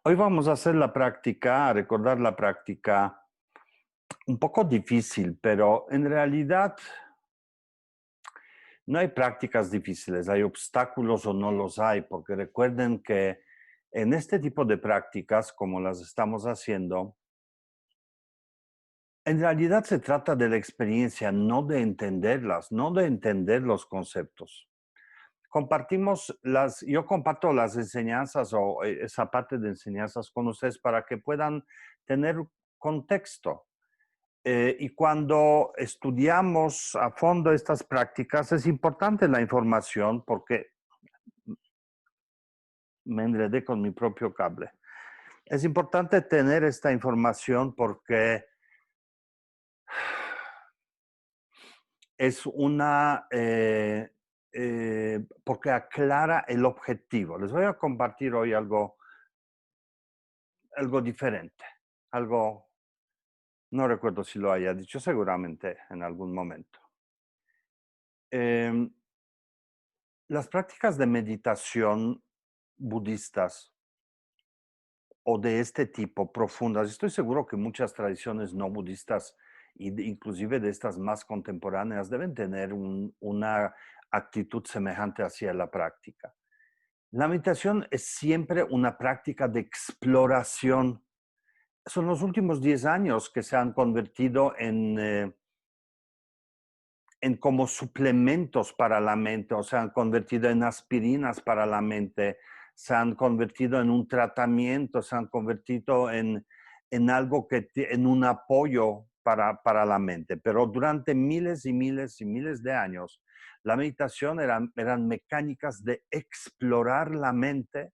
Hoy vamos a hacer la práctica, a recordar la práctica un poco difícil, pero en realidad no hay prácticas difíciles, hay obstáculos o no los hay, porque recuerden que en este tipo de prácticas, como las estamos haciendo, en realidad se trata de la experiencia, no de entenderlas, no de entender los conceptos. Yo comparto las enseñanzas o esa parte de enseñanzas con ustedes para que puedan tener contexto. Y cuando estudiamos a fondo estas prácticas, es importante la información porque me enredé con mi propio cable. Es importante tener esta información porque es porque aclara el objetivo. Les voy a compartir hoy algo diferente, algo, no recuerdo si lo haya dicho, seguramente en algún momento. Em, las prácticas de meditación budistas o de este tipo, profundas. Estoy seguro que muchas tradiciones no budistas, inclusive de estas más contemporáneas, deben tener una actitud semejante hacia la práctica. La meditación es siempre una práctica de exploración. Son los últimos 10 años que se han convertido en como suplementos para la mente, o se han convertido en aspirinas para la mente, se han convertido en un tratamiento, se han convertido en algo en un apoyo para la mente. Pero durante miles y miles y miles de años, la meditación eran mecánicas de explorar la mente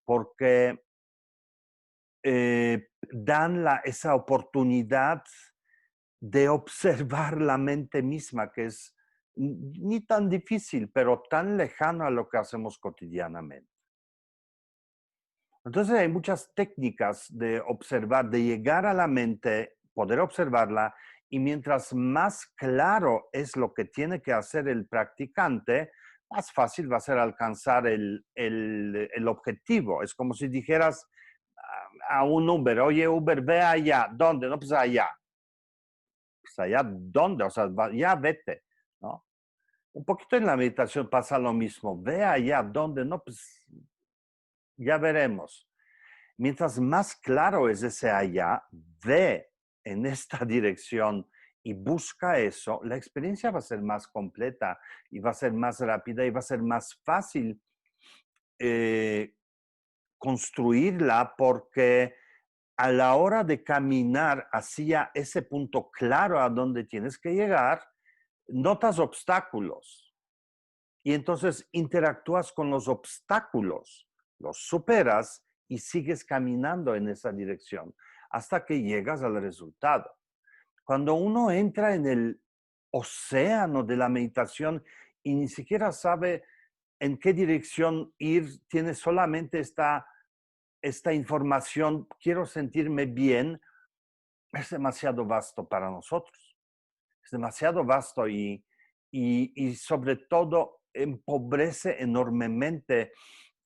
porque dan esa oportunidad de observar la mente misma, que es ni tan difícil, pero tan lejano a lo que hacemos cotidianamente. Entonces hay muchas técnicas de observar, de llegar a la mente, poder observarla, y mientras más claro es lo que tiene que hacer el practicante, más fácil va a ser alcanzar el objetivo. Es como si dijeras a un Uber, oye Uber, ve allá, ¿dónde? No, pues allá. Pues allá, ¿dónde? O sea, ya vete, ¿no? Un poquito en la meditación pasa lo mismo. Ve allá, ¿dónde? No, pues ya veremos. Mientras más claro es ese allá, ve en esta dirección y busca eso, la experiencia va a ser más completa y va a ser más rápida y va a ser más fácil eh, construirla porque a la hora de caminar hacia ese punto claro a donde tienes que llegar, notas obstáculos y entonces interactúas con los obstáculos, los superas y sigues caminando en esa dirección hasta que llegas al resultado. Cuando uno entra en el océano de la meditación y ni siquiera sabe en qué dirección ir, tiene solamente esta información, quiero sentirme bien, es demasiado vasto para nosotros. Es demasiado vasto y sobre todo empobrece enormemente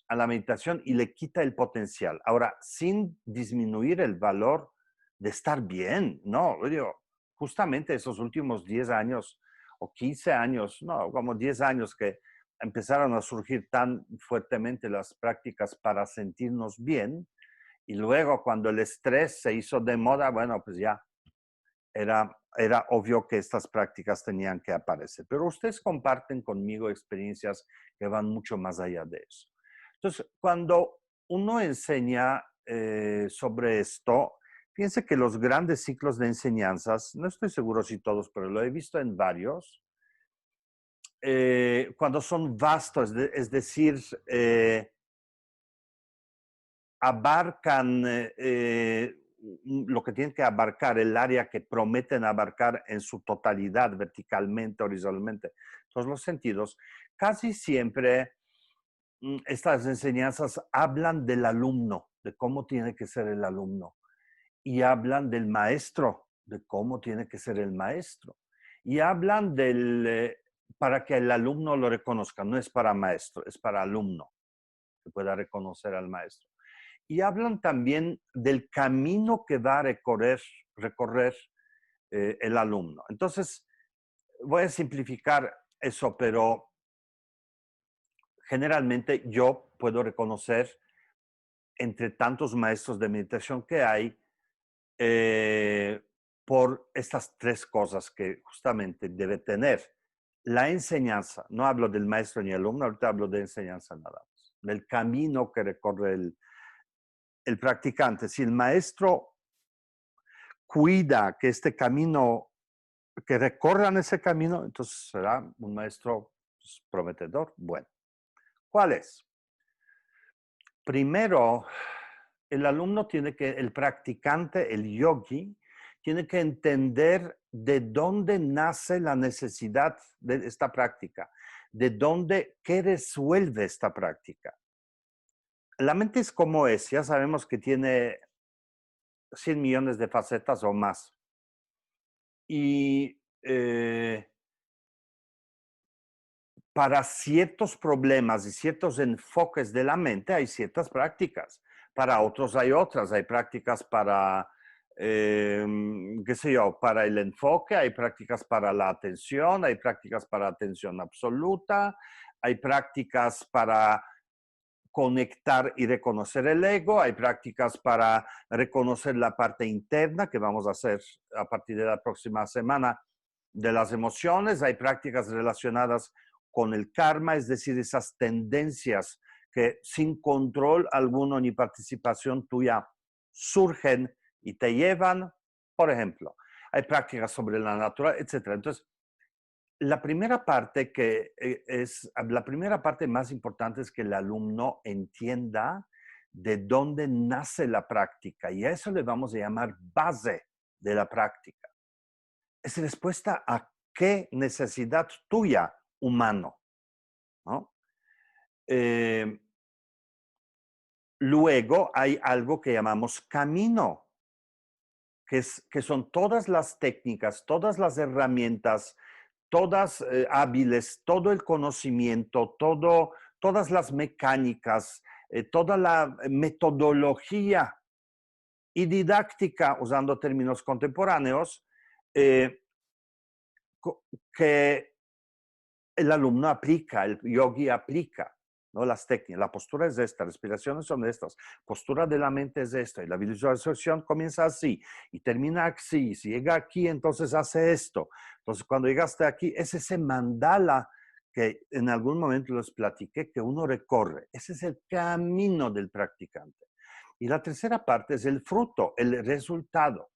a la meditación y le quita el potencial. Ahora, sin disminuir el valor de estar bien, no, digo, justamente esos últimos 10 años o 15 años, no, como 10 años que empezaron a surgir tan fuertemente las prácticas para sentirnos bien, y luego cuando el estrés se hizo de moda, bueno, pues ya era obvio que estas prácticas tenían que aparecer. Pero ustedes comparten conmigo experiencias que van mucho más allá de eso. Entonces, cuando uno enseña sobre esto, fíjense que los grandes ciclos de enseñanzas, no estoy seguro si todos, pero lo he visto en varios, cuando son vastos, es decir, abarcan lo que tienen que abarcar, el área que prometen abarcar en su totalidad, verticalmente, horizontalmente, todos los sentidos, casi siempre estas enseñanzas hablan del alumno, de cómo tiene que ser el alumno, y hablan del maestro, de cómo tiene que ser el maestro, y hablan para que el alumno lo reconozca, no es para maestro, es para alumno, que pueda reconocer al maestro. y hablan también del camino que va a recorrer el alumno. Entonces, voy a simplificar eso, pero generalmente yo puedo reconocer entre tantos maestros de meditación que hay por estas tres cosas que justamente debe tener. La enseñanza, no hablo del maestro ni alumno, ahorita hablo de enseñanza nada más, del camino que recorre el practicante. Si el maestro cuida que este camino, que recorran ese camino, entonces será un maestro prometedor. Bueno, ¿cuál es? Primero, el practicante, el yogi, tiene que entender de dónde nace la necesidad de esta práctica, de dónde, qué resuelve esta práctica. La mente es como es, ya sabemos que tiene 100 millones de facetas o más. Y para ciertos problemas y ciertos enfoques de la mente hay ciertas prácticas. Para otros hay otras. Hay prácticas para, qué sé yo, para el enfoque, hay prácticas para la atención, hay prácticas para atención absoluta, hay prácticas para conectar y reconocer el ego, hay prácticas para reconocer la parte interna que vamos a hacer a partir de la próxima semana de las emociones, hay prácticas relacionadas con el karma, es decir, esas tendencias que sin control alguno ni participación tuya surgen y te llevan, por ejemplo, hay prácticas sobre la naturaleza, etc. Entonces, la primera parte la primera parte más importante es que el alumno entienda de dónde nace la práctica y a eso le vamos a llamar base de la práctica. Es respuesta a qué necesidad tuya, humano, ¿no? Luego hay algo que llamamos camino, que son todas las técnicas, todas las herramientas, todas hábiles, todo el conocimiento, todas las mecánicas, toda la metodología y didáctica, usando términos contemporáneos, que el alumno aplica, el yogi aplica, ¿no? Las técnicas, la postura es esta, respiraciones son estas, postura de la mente es esta, y la visualización comienza así y termina así, si llega aquí, entonces hace esto. Entonces, cuando llegaste aquí, es ese mandala que en algún momento les platiqué que uno recorre. Ese es el camino del practicante. Y la tercera parte es el fruto, el resultado.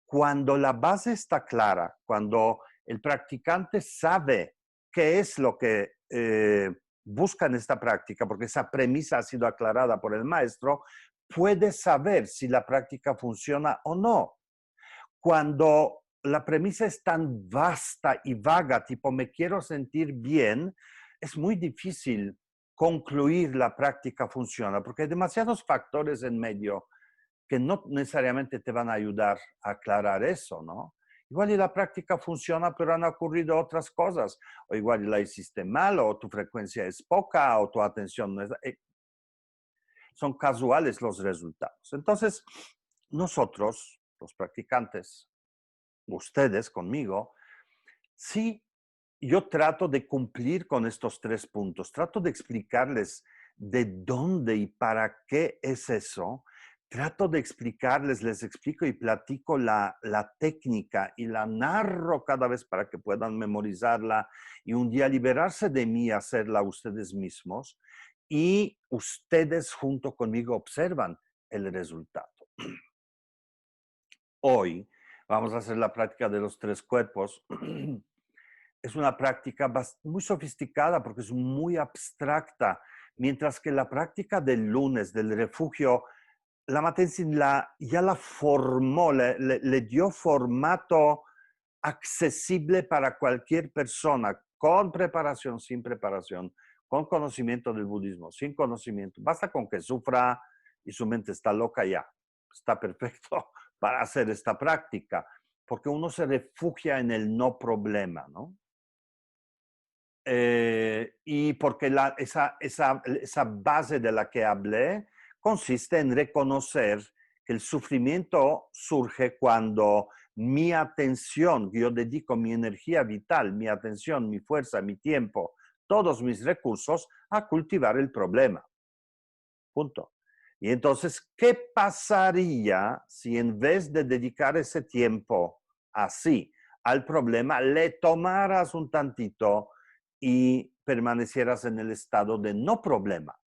Cuando la base está clara, cuando el practicante sabe qué es lo que busca en esta práctica, porque esa premisa ha sido aclarada por el maestro, puede saber si la práctica funciona o no. Cuando la premisa es tan vasta y vaga, tipo me quiero sentir bien, es muy difícil concluir la práctica funciona, porque hay demasiados factores en medio que no necesariamente te van a ayudar a aclarar eso, ¿no? Igual y la práctica funciona, pero han ocurrido otras cosas. O igual la hiciste mal, o tu frecuencia es poca, o tu atención no es... son casuales los resultados. Entonces, nosotros, los practicantes, ustedes conmigo, sí, yo trato de cumplir con estos tres puntos. Trato de explicarles de dónde y para qué es eso. Trato de explicarles, les explico y platico la técnica y la narro cada vez para que puedan memorizarla y un día liberarse de mí, hacerla ustedes mismos. Y ustedes junto conmigo observan el resultado. Hoy vamos a hacer la práctica de los tres cuerpos. Es una práctica muy sofisticada porque es muy abstracta, mientras que la práctica del lunes, del refugio, la Matenzin ya la formó, le dio formato accesible para cualquier persona, con preparación, sin preparación, con conocimiento del budismo, sin conocimiento. Basta con que sufra y su mente está loca ya. Está perfecto para hacer esta práctica, porque uno se refugia en el no problema, ¿no? Y porque esa base de la que hablé consiste en reconocer que el sufrimiento surge cuando mi atención, yo dedico mi energía vital, mi atención, mi fuerza, mi tiempo, todos mis recursos a cultivar el problema. Punto. Y entonces, ¿qué pasaría si en vez de dedicar ese tiempo así al problema, le tomaras un tantito y permanecieras en el estado de no problema?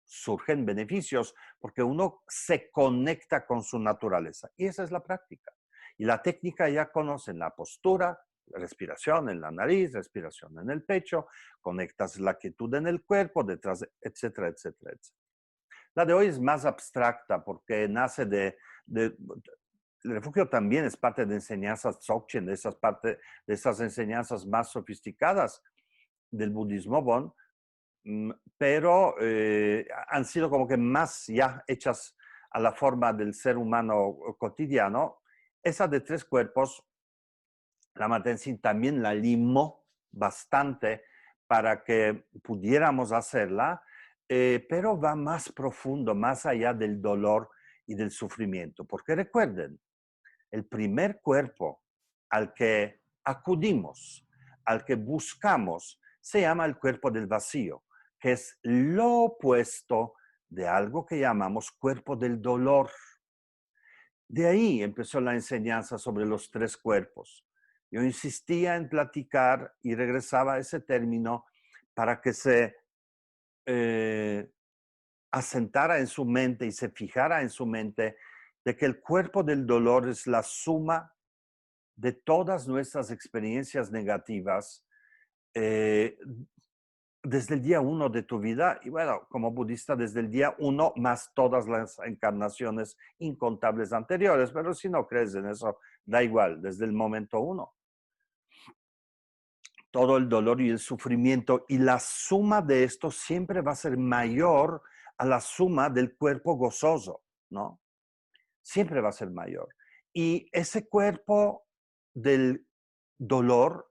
Surgen beneficios porque uno se conecta con su naturaleza. Y esa es la práctica. Y la técnica ya conocen la postura, respiración en la nariz, respiración en el pecho, conectas la quietud en el cuerpo, detrás, etcétera, etcétera, etcétera. La de hoy es más abstracta porque nace el refugio también es parte de enseñanzas Dzogchen, de esas enseñanzas más sofisticadas del budismo Bon, pero han sido como que más ya hechas a la forma del ser humano cotidiano. Esa de 3 cuerpos, Lama Tenzin también la limó bastante para que pudiéramos hacerla, pero va más profundo, más allá del dolor y del sufrimiento. Porque recuerden, el primer cuerpo al que acudimos, al que buscamos, se llama el cuerpo del vacío, que es lo opuesto de algo que llamamos cuerpo del dolor. De ahí empezó la enseñanza sobre los 3 cuerpos. Yo insistía en platicar y regresaba a ese término para que se asentara en su mente y se fijara en su mente de que el cuerpo del dolor es la suma de todas nuestras experiencias negativas desde el día 1 de tu vida y bueno, como budista desde el día 1 más todas las encarnaciones incontables anteriores, pero si no crees en eso, da igual, desde el momento 1. Todo el dolor y el sufrimiento y la suma de esto siempre va a ser mayor a la suma del cuerpo gozoso, ¿no? Siempre va a ser mayor. Y ese cuerpo del dolor,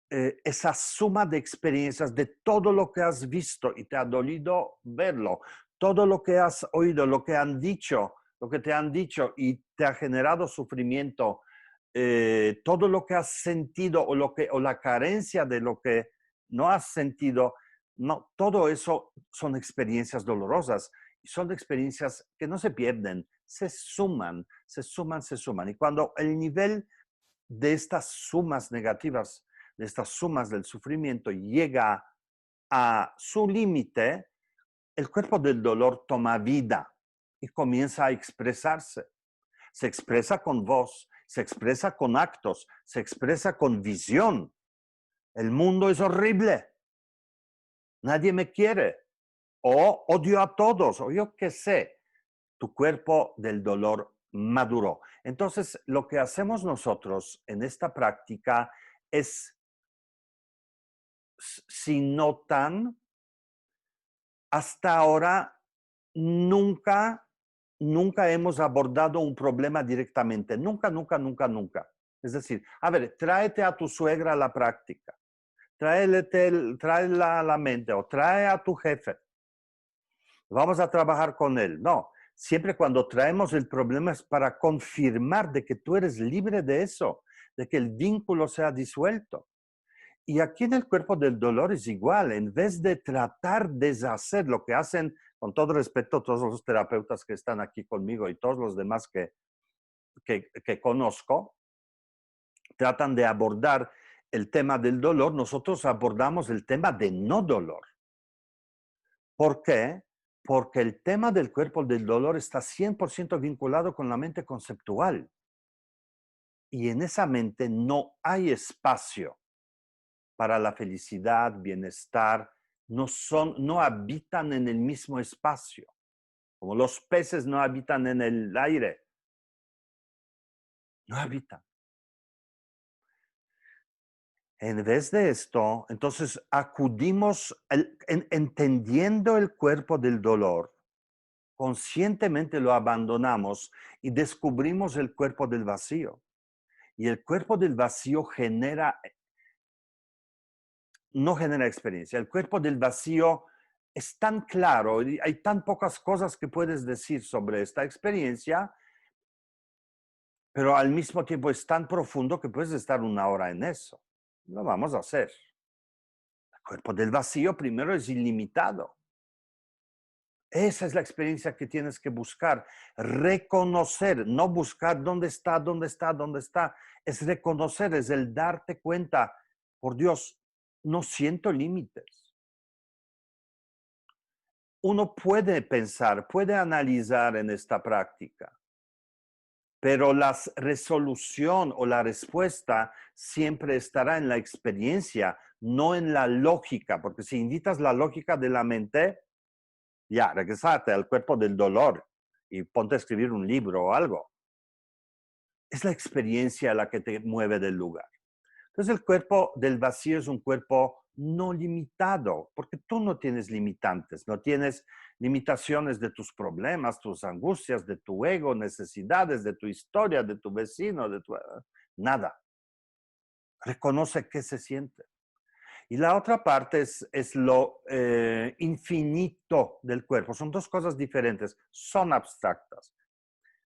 esa suma de experiencias, de todo lo que has visto y te ha dolido verlo, todo lo que has oído, lo que han dicho, lo que te han dicho y te ha generado sufrimiento, todo lo que has sentido o la carencia de lo que no has sentido, no, todo eso son experiencias dolorosas y son experiencias que no se pierden, se suman, se suman, se suman. Y cuando el nivel de estas sumas negativas, de estas sumas del sufrimiento llega a su límite, el cuerpo del dolor toma vida y comienza a expresarse. Se expresa con voz, se expresa con actos, se expresa con visión. El mundo es horrible. Nadie me quiere. O odio a todos, o yo qué sé. Tu cuerpo del dolor maduró. Entonces, lo que hacemos nosotros en esta práctica es, si notan, hasta ahora nunca hemos abordado un problema directamente. Nunca, nunca, nunca, nunca. Es decir, a ver, tráete a tu suegra a la práctica. Tráela a la mente o trae a tu jefe. Vamos a trabajar con él. No, siempre cuando traemos el problema es para confirmar de que tú eres libre de eso, de que el vínculo se ha disuelto. Y aquí en el cuerpo del dolor es igual. En vez de tratar de deshacer lo que hacen, con todo respeto, todos los terapeutas que están aquí conmigo y todos los demás que conozco, tratan de abordar el tema del dolor. Nosotros abordamos el tema de no dolor. ¿Por qué? Porque el tema del cuerpo del dolor está 100% vinculado con la mente conceptual. Y en esa mente no hay espacio para la felicidad, bienestar, no habitan en el mismo espacio. Como los peces no habitan en el aire. No habitan. En vez de esto, entonces acudimos, entendiendo el cuerpo del dolor, conscientemente lo abandonamos y descubrimos el cuerpo del vacío. Y el cuerpo del vacío no genera experiencia. El cuerpo del vacío es tan claro y hay tan pocas cosas que puedes decir sobre esta experiencia, pero al mismo tiempo es tan profundo que puedes estar una hora en eso. Lo vamos a hacer. El cuerpo del vacío primero es ilimitado. Esa es la experiencia que tienes que buscar. Reconocer, no buscar dónde está, dónde está, dónde está. Es reconocer, es el darte cuenta. Por Dios, no siento límites. Uno puede pensar, puede analizar en esta práctica, pero la resolución o la respuesta siempre estará en la experiencia, no en la lógica, porque si invitas la lógica de la mente, ya, regresate al cuerpo del dolor y ponte a escribir un libro o algo. Es la experiencia la que te mueve del lugar. Entonces el cuerpo del vacío es un cuerpo no limitado, porque tú no tienes limitantes, no tienes limitaciones de tus problemas, tus angustias, de tu ego, necesidades, de tu historia, de tu vecino, de tu... Nada. Reconoce qué se siente. Y la otra parte es lo infinito del cuerpo. Son dos cosas diferentes, son abstractas.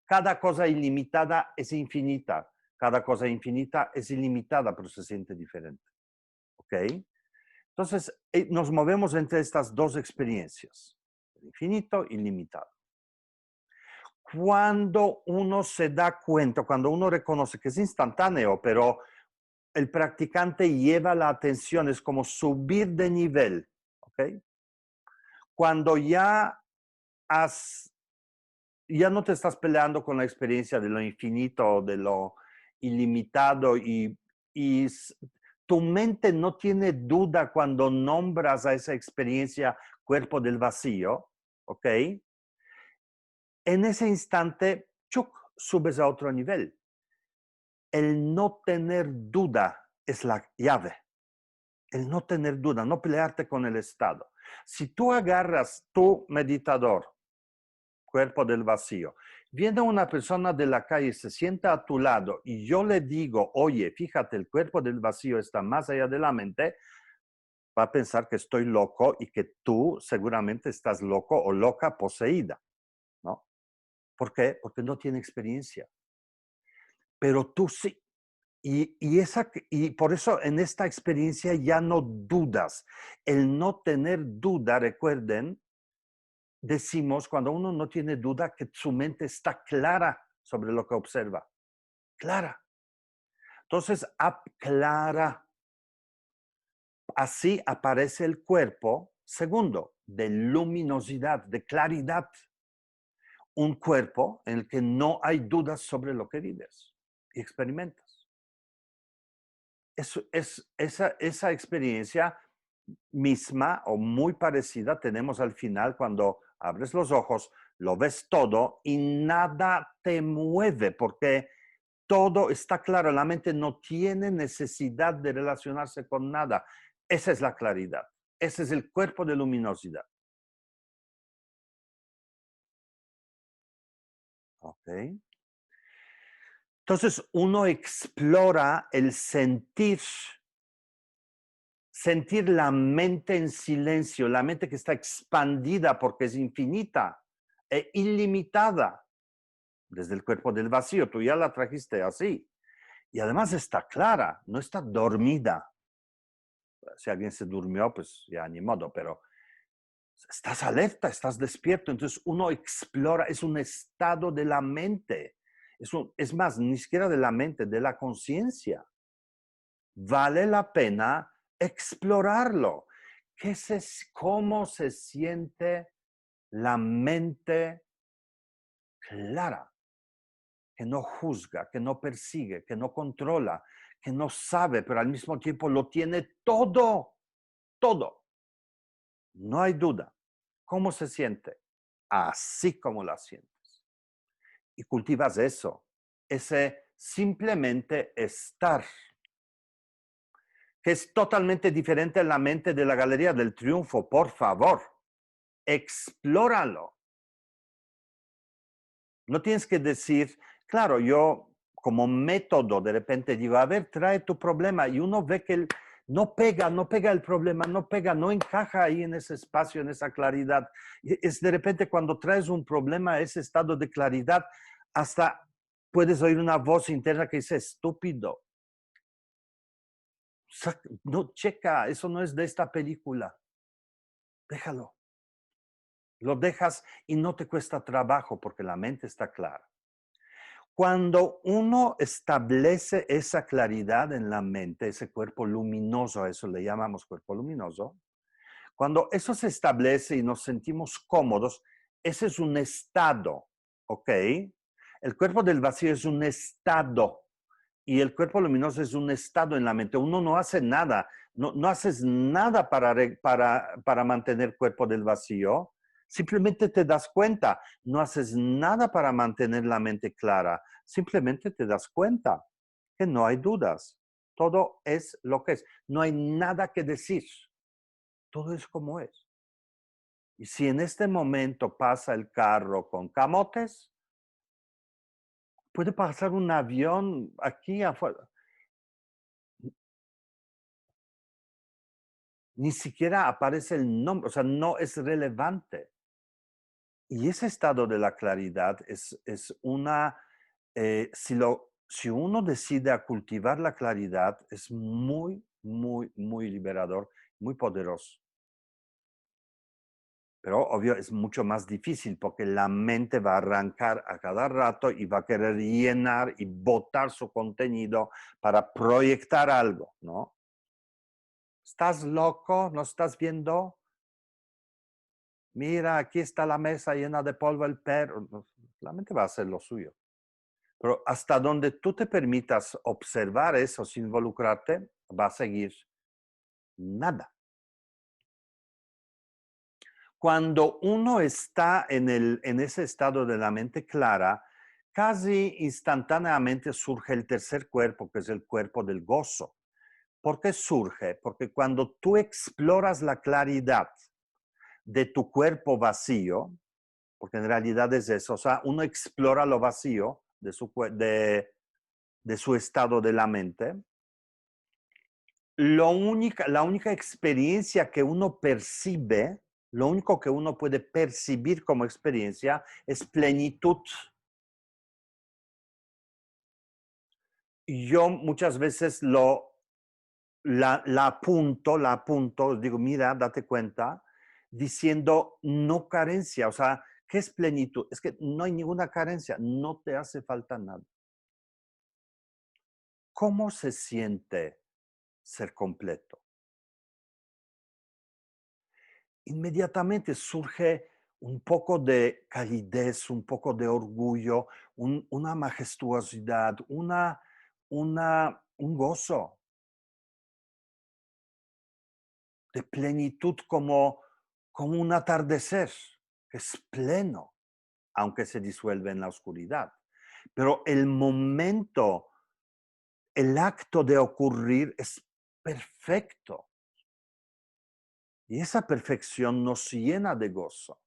Cada cosa ilimitada es infinita. Cada cosa infinita es ilimitada, pero se siente diferente. ¿Ok? Entonces, nos movemos entre estas dos experiencias, el infinito y limitado. Cuando uno se da cuenta, cuando uno reconoce que es instantáneo, pero el practicante lleva la atención, es como subir de nivel, ¿ok? Cuando ya no te estás peleando con la experiencia de lo infinito, de lo ilimitado y tu mente no tiene duda cuando nombras a esa experiencia cuerpo del vacío, ¿ok? En ese instante, ¡chuc!, subes a otro nivel. El no tener duda es la llave. El no tener duda, no pelearte con el estado. Si tú agarras tu meditador, cuerpo del vacío, viene una persona de la calle, se sienta a tu lado y yo le digo, oye, fíjate, el cuerpo del vacío está más allá de la mente, va a pensar que estoy loco y que tú seguramente estás loco o loca poseída, ¿no? ¿Por qué? Porque no tiene experiencia. Pero tú sí. Y por eso en esta experiencia ya no dudas. El no tener duda, recuerden, decimos cuando uno no tiene duda que su mente está clara sobre lo que observa. Clara. Entonces, clara. Así aparece el cuerpo, segundo, de luminosidad, de claridad. Un cuerpo en el que no hay dudas sobre lo que vives y experimentas. Esa experiencia misma o muy parecida tenemos al final cuando abres los ojos, lo ves todo y nada te mueve porque todo está claro. La mente no tiene necesidad de relacionarse con nada. Esa es la claridad. Ese es el cuerpo de luminosidad. ¿Ok? Entonces uno explora el sentir la mente en silencio, la mente que está expandida porque es infinita e ilimitada desde el cuerpo del vacío. Tú ya la trajiste así. Y además está clara, no está dormida. Si alguien se durmió, pues ya ni modo, pero estás alerta, estás despierto. Entonces uno explora, es un estado de la mente. Es más, ni siquiera de la mente, de la conciencia. Vale la pena explorarlo. ¿Cómo se siente la mente clara? Que no juzga, que no persigue, que no controla, que no sabe, pero al mismo tiempo lo tiene todo, todo. No hay duda. ¿Cómo se siente? Así como la sientes. Y cultivas eso, ese simplemente estar, que es totalmente diferente en la mente de la Galería del Triunfo. Por favor, explóralo. No tienes que decir, claro, yo como método de repente digo, a ver, trae tu problema y uno ve que no pega, no pega el problema, no pega, no encaja ahí en ese espacio, en esa claridad. Es de repente cuando traes un problema a ese estado de claridad, hasta puedes oír una voz interna que dice, estúpido. No, checa, eso no es de esta película. Déjalo. Lo dejas y no te cuesta trabajo porque la mente está clara. Cuando uno establece esa claridad en la mente, ese cuerpo luminoso, a eso le llamamos cuerpo luminoso, cuando eso se establece y nos sentimos cómodos, ese es un estado, ¿ok? El cuerpo del vacío es un estado y el cuerpo luminoso es un estado en la mente. Uno no hace nada, no haces nada para mantener cuerpo del vacío. Simplemente te das cuenta, no haces nada para mantener la mente clara. Simplemente te das cuenta que no hay dudas. Todo es lo que es. No hay nada que decir. Todo es como es. Y si en este momento pasa el carro con camotes, puede pasar un avión aquí afuera. Ni siquiera aparece el nombre, o sea, no es relevante. Y ese estado de la claridad es una, si uno decide a cultivar la claridad, es muy, muy, muy liberador, muy poderoso. Pero obvio es mucho más difícil porque la mente va a arrancar a cada rato y va a querer llenar y botar su contenido para proyectar algo, ¿no? ¿Estás loco? ¿No estás viendo? Mira, aquí está la mesa llena de polvo, el perro. La mente va a hacer lo suyo. Pero hasta donde tú te permitas observar eso sin involucrarte, va a seguir nada. Cuando uno está en ese estado de la mente clara, casi instantáneamente surge el tercer cuerpo, que es el cuerpo del gozo. ¿Por qué surge? Porque cuando tú exploras la claridad de tu cuerpo vacío, porque en realidad es eso, o sea, uno explora lo vacío de su estado de la mente, la única experiencia que uno percibe, lo único que uno puede percibir como experiencia es plenitud. Y yo muchas veces la apunto, digo, mira, date cuenta, diciendo no carencia, o sea, ¿qué es plenitud? Es que no hay ninguna carencia, no te hace falta nada. ¿Cómo se siente ser completo? Inmediatamente surge un poco de calidez, un poco de orgullo, una majestuosidad, un gozo de plenitud como un atardecer, que es pleno, aunque se disuelve en la oscuridad. Pero el momento, el acto de ocurrir es perfecto. Y esa perfección nos llena de gozo.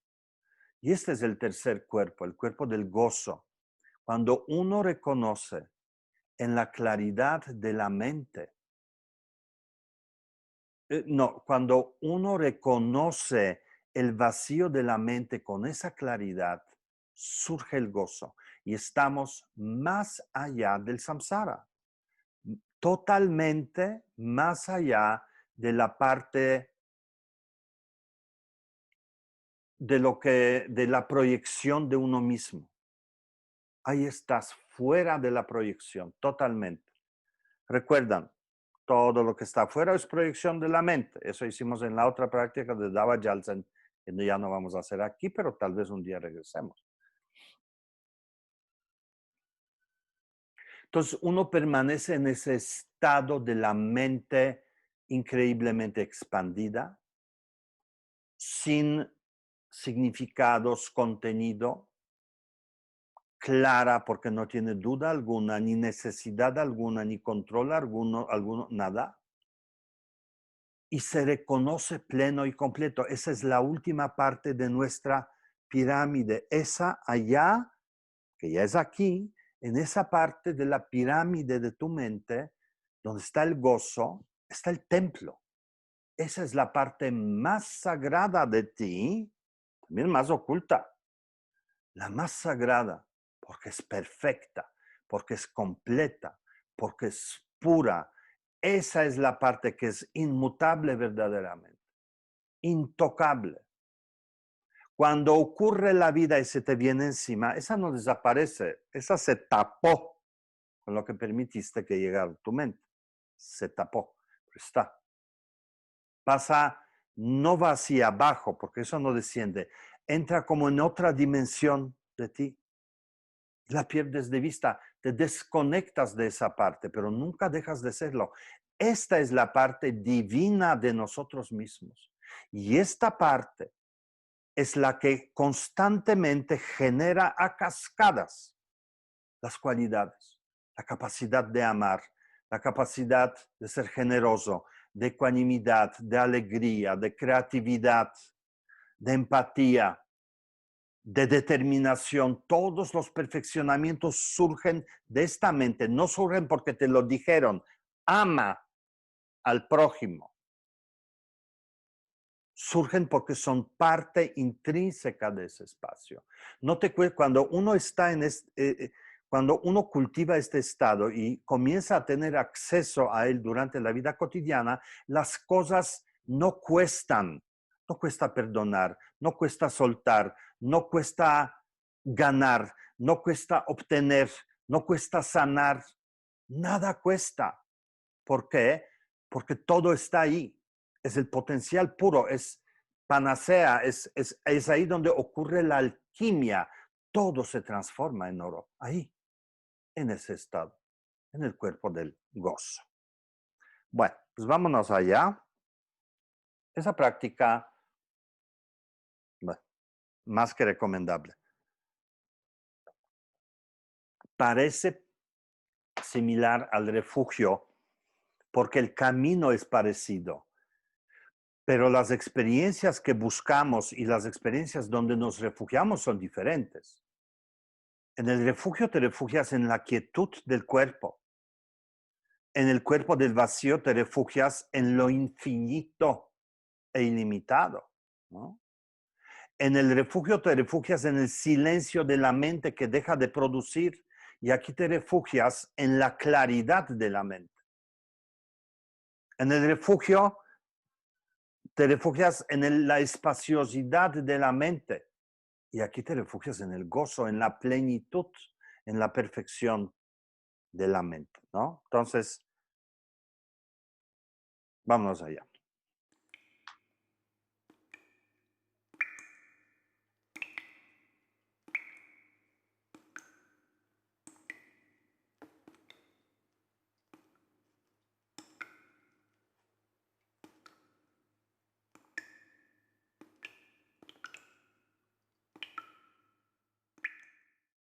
Y este es el tercer cuerpo, el cuerpo del gozo. Cuando uno reconoce en la claridad de la mente, cuando uno reconoce el vacío de la mente con esa claridad, surge el gozo y estamos más allá del samsara, totalmente más allá de la parte de la proyección de uno mismo. Ahí estás fuera de la proyección, totalmente. Recuerdan, todo lo que está afuera es proyección de la mente. Eso hicimos en la otra práctica de Dava Jalsen, que ya no vamos a hacer aquí, pero tal vez un día regresemos. Entonces, uno permanece en ese estado de la mente increíblemente expandida, sin significados, contenido, clara porque no tiene duda alguna, ni necesidad alguna, ni control alguno, nada. Y se reconoce pleno y completo. Esa es la última parte de nuestra pirámide. Esa allá, que ya es aquí, en esa parte de la pirámide de tu mente, donde está el gozo, está el templo. Esa es la parte más sagrada de ti, también más oculta. La más sagrada, porque es perfecta, porque es completa, porque es pura. Esa es la parte que es inmutable verdaderamente, intocable. Cuando ocurre la vida y se te viene encima, esa no desaparece, esa se tapó con lo que permitiste que llegara a tu mente. Se tapó, pero está. Pasa, no va hacia abajo, porque eso no desciende. Entra como en otra dimensión de ti. La pierdes de vista, te desconectas de esa parte, pero nunca dejas de serlo. Esta es la parte divina de nosotros mismos. Y esta parte es la que constantemente genera a cascadas las cualidades, la capacidad de amar, la capacidad de ser generoso, de ecuanimidad, de alegría, de creatividad, de empatía, de determinación. Todos los perfeccionamientos surgen de esta mente, no surgen porque te lo dijeron. Ama al prójimo. Surgen porque son parte intrínseca de ese espacio. No te cuando uno está en cuando uno cultiva este estado y comienza a tener acceso a él durante la vida cotidiana, las cosas no cuestan. No cuesta perdonar, no cuesta soltar, no cuesta ganar, no cuesta obtener, no cuesta sanar. Nada cuesta. ¿Por qué? Porque todo está ahí. Es el potencial puro, es panacea, es ahí donde ocurre la alquimia. Todo se transforma en oro, ahí, en ese estado, en el cuerpo del gozo. Bueno, pues vámonos allá. Esa práctica, bueno, más que recomendable. Parece similar al refugio porque el camino es parecido. Pero las experiencias que buscamos y las experiencias donde nos refugiamos son diferentes. En el refugio te refugias en la quietud del cuerpo. En el cuerpo del vacío te refugias en lo infinito e ilimitado, ¿no? En el refugio te refugias en el silencio de la mente que deja de producir y aquí te refugias en la claridad de la mente. En el refugio te refugias en la espaciosidad de la mente y aquí te refugias en el gozo, en la plenitud, en la perfección de la mente, ¿no? Entonces, vámonos allá.